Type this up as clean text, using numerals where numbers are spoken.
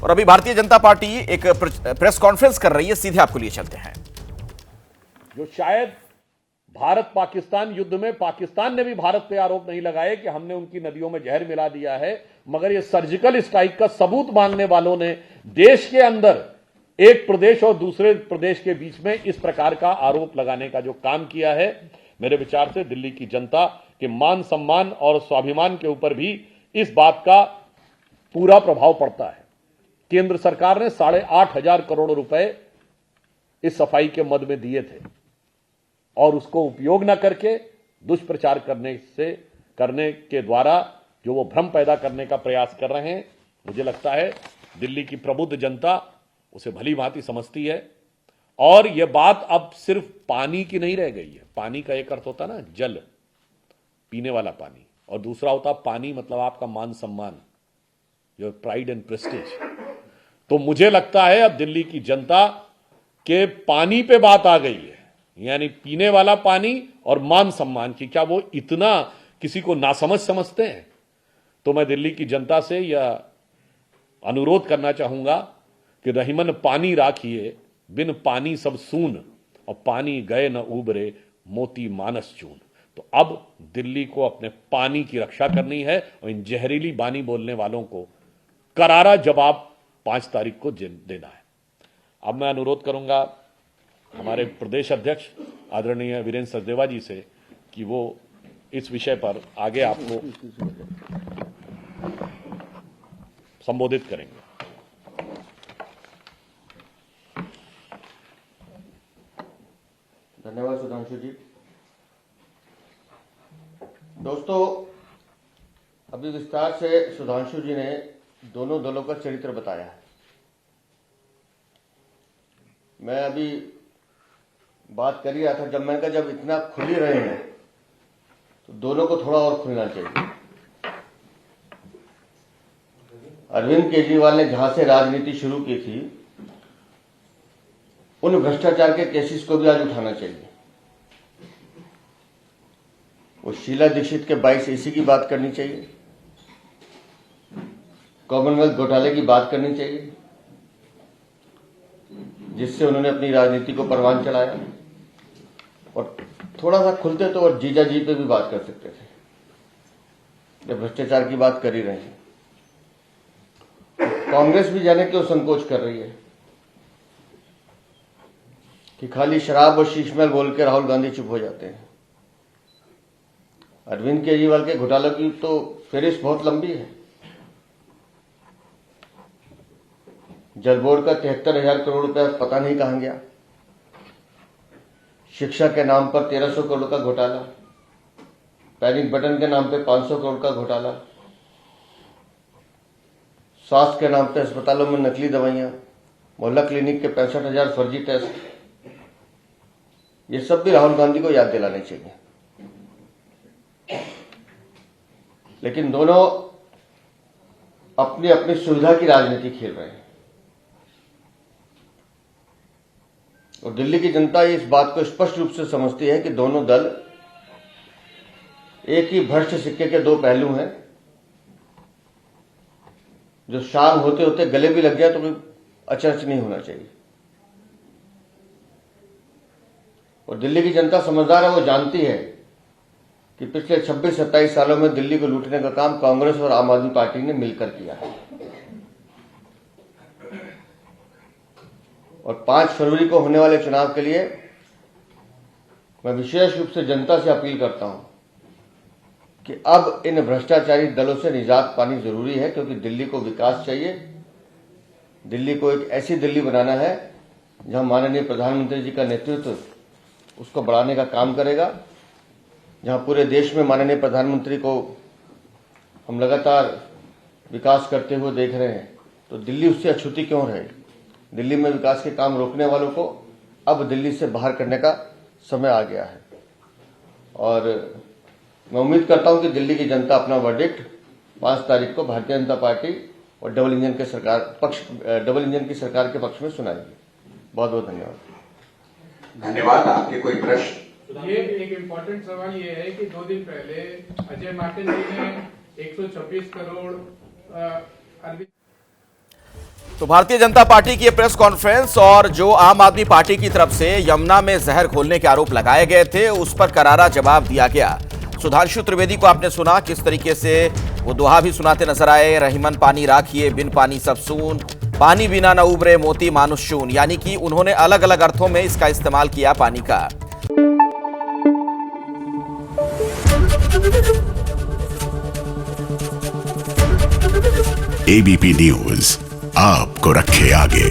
और अभी भारतीय जनता पार्टी एक प्रेस कॉन्फ्रेंस कर रही है, सीधे आपको लिए चलते हैं। जो शायद भारत पाकिस्तान युद्ध में पाकिस्तान ने भी भारत पे आरोप नहीं लगाए कि हमने उनकी नदियों में जहर मिला दिया है, मगर ये सर्जिकल स्ट्राइक का सबूत मांगने वालों ने देश के अंदर एक प्रदेश और दूसरे प्रदेश के बीच में इस प्रकार का आरोप लगाने का जो काम किया है, मेरे विचार से दिल्ली की जनता के मान सम्मान और स्वाभिमान के ऊपर भी इस बात का पूरा प्रभाव पड़ता है। केंद्र सरकार ने 8,500 करोड़ रुपए इस सफाई के मद में दिए थे और उसको उपयोग न करके दुष्प्रचार करने के द्वारा जो वो भ्रम पैदा करने का प्रयास कर रहे हैं, मुझे लगता है दिल्ली की प्रबुद्ध जनता उसे भली भांति समझती है। और यह बात अब सिर्फ पानी की नहीं रह गई है। पानी का एक अर्थ होता ना जल, पीने वाला पानी, और दूसरा होता पानी मतलब आपका मान सम्मान, योर प्राइड एंड प्रेस्टीज। तो मुझे लगता है अब दिल्ली की जनता के पानी पे बात आ गई है, यानी पीने वाला पानी और मान सम्मान की। क्या वो इतना किसी को नासमझ समझते हैं? तो मैं दिल्ली की जनता से यह अनुरोध करना चाहूंगा कि रहीमन पानी राखिए, बिन पानी सब सून, और पानी गए न उबरे मोती मानस चून। तो अब दिल्ली को अपने पानी की रक्षा करनी है और इन जहरीली बानी बोलने वालों को करारा जवाब 5 तारीख को देना है। अब मैं अनुरोध करूंगा हमारे प्रदेश अध्यक्ष आदरणीय वीरेंद्र सचदेवा जी से कि वो इस विषय पर आगे आपको संबोधित करेंगे। धन्यवाद सुधांशु जी। दोस्तों, अभी विस्तार से सुधांशु जी ने दोनों दलों का चरित्र बताया है। मैं अभी बात कर ही रहा था, जब मैंने कहा जब इतना खुल ही रहे हैं तो दोनों को थोड़ा और खुलना चाहिए। अरविंद केजरीवाल ने जहां से राजनीति शुरू की थी, उन भ्रष्टाचार के केसेस को भी आज उठाना चाहिए। वो शीला दीक्षित के 22 AC की बात करनी चाहिए, कॉमनवेल्थ घोटाले की बात करनी चाहिए, जिससे उन्होंने अपनी राजनीति को परवान चढ़ाया। और थोड़ा सा खुलते तो और जीजा जी पे भी बात कर सकते थे, जब भ्रष्टाचार की बात कर ही रहे हैं। कांग्रेस भी जाने क्यों संकोच कर रही है कि खाली शराब और शीशमहल बोल के राहुल गांधी चुप हो जाते हैं। अरविंद केजरीवाल के घोटालों की तो फेरिस्त बहुत लंबी है। जल बोर्ड का 73,000 करोड़ रुपया पता नहीं कहां गया, शिक्षा के नाम पर 1,300 करोड़ का घोटाला, पैनिक बटन के नाम पे 500 करोड़ का घोटाला, स्वास्थ्य के नाम पे अस्पतालों में नकली दवाइयां, मोहल्ला क्लिनिक के 65,000 फर्जी टेस्ट, ये सब भी राहुल गांधी को याद दिलाने चाहिए। लेकिन दोनों अपनी अपनी सुविधा की राजनीति खेल रहे हैं और दिल्ली की जनता इस बात को स्पष्ट रूप से समझती है कि दोनों दल एक ही भ्रष्ट सिक्के के 2 पहलू हैं, जो शाम होते होते गले भी लग जाए तो कोई अचरज नहीं होना चाहिए। और दिल्ली की जनता समझदार है, वो जानती है कि पिछले 26-27 सालों में दिल्ली को लूटने का काम कांग्रेस और आम आदमी पार्टी ने मिलकर किया है। और 5 फरवरी को होने वाले चुनाव के लिए मैं विशेष रूप से जनता से अपील करता हूं कि अब इन भ्रष्टाचारी दलों से निजात पानी जरूरी है, क्योंकि दिल्ली को विकास चाहिए। दिल्ली को एक ऐसी दिल्ली बनाना है जहां माननीय प्रधानमंत्री जी का नेतृत्व उसको बढ़ाने का काम करेगा, जहां पूरे देश में माननीय प्रधानमंत्री को हम लगातार विकास करते हुए देख रहे हैं, तो दिल्ली उससे अछूती क्यों रहे। दिल्ली में विकास के काम रोकने वालों को अब दिल्ली से बाहर करने का समय आ गया है। और मैं उम्मीद करता हूं कि दिल्ली की जनता अपना वर्डिक्ट 5 तारीख को भारतीय जनता पार्टी और डबल इंजन की सरकार के पक्ष में सुनाएगी। बहुत बहुत धन्यवाद। धन्यवाद। आपके कोई प्रश्न? ये एक इम्पोर्टेंट सवाल ये है कि 2 दिन पहले अजय माकन जी ने 126 करोड़ तो भारतीय जनता पार्टी की ये प्रेस कॉन्फ्रेंस और जो आम आदमी पार्टी की तरफ से यमुना में जहर घोलने के आरोप लगाए गए थे, उस पर करारा जवाब दिया गया। सुधांशु त्रिवेदी को आपने सुना, किस तरीके से वो दोहा भी सुनाते नजर आए। रहीमन पानी राखिए, बिन पानी सब सून, पानी बिना न उबरे मोती मानुष शून। यानी कि उन्होंने अलग अलग अर्थों में इसका इस्तेमाल किया पानी का। एबीपी न्यूज आपको रखे आगे।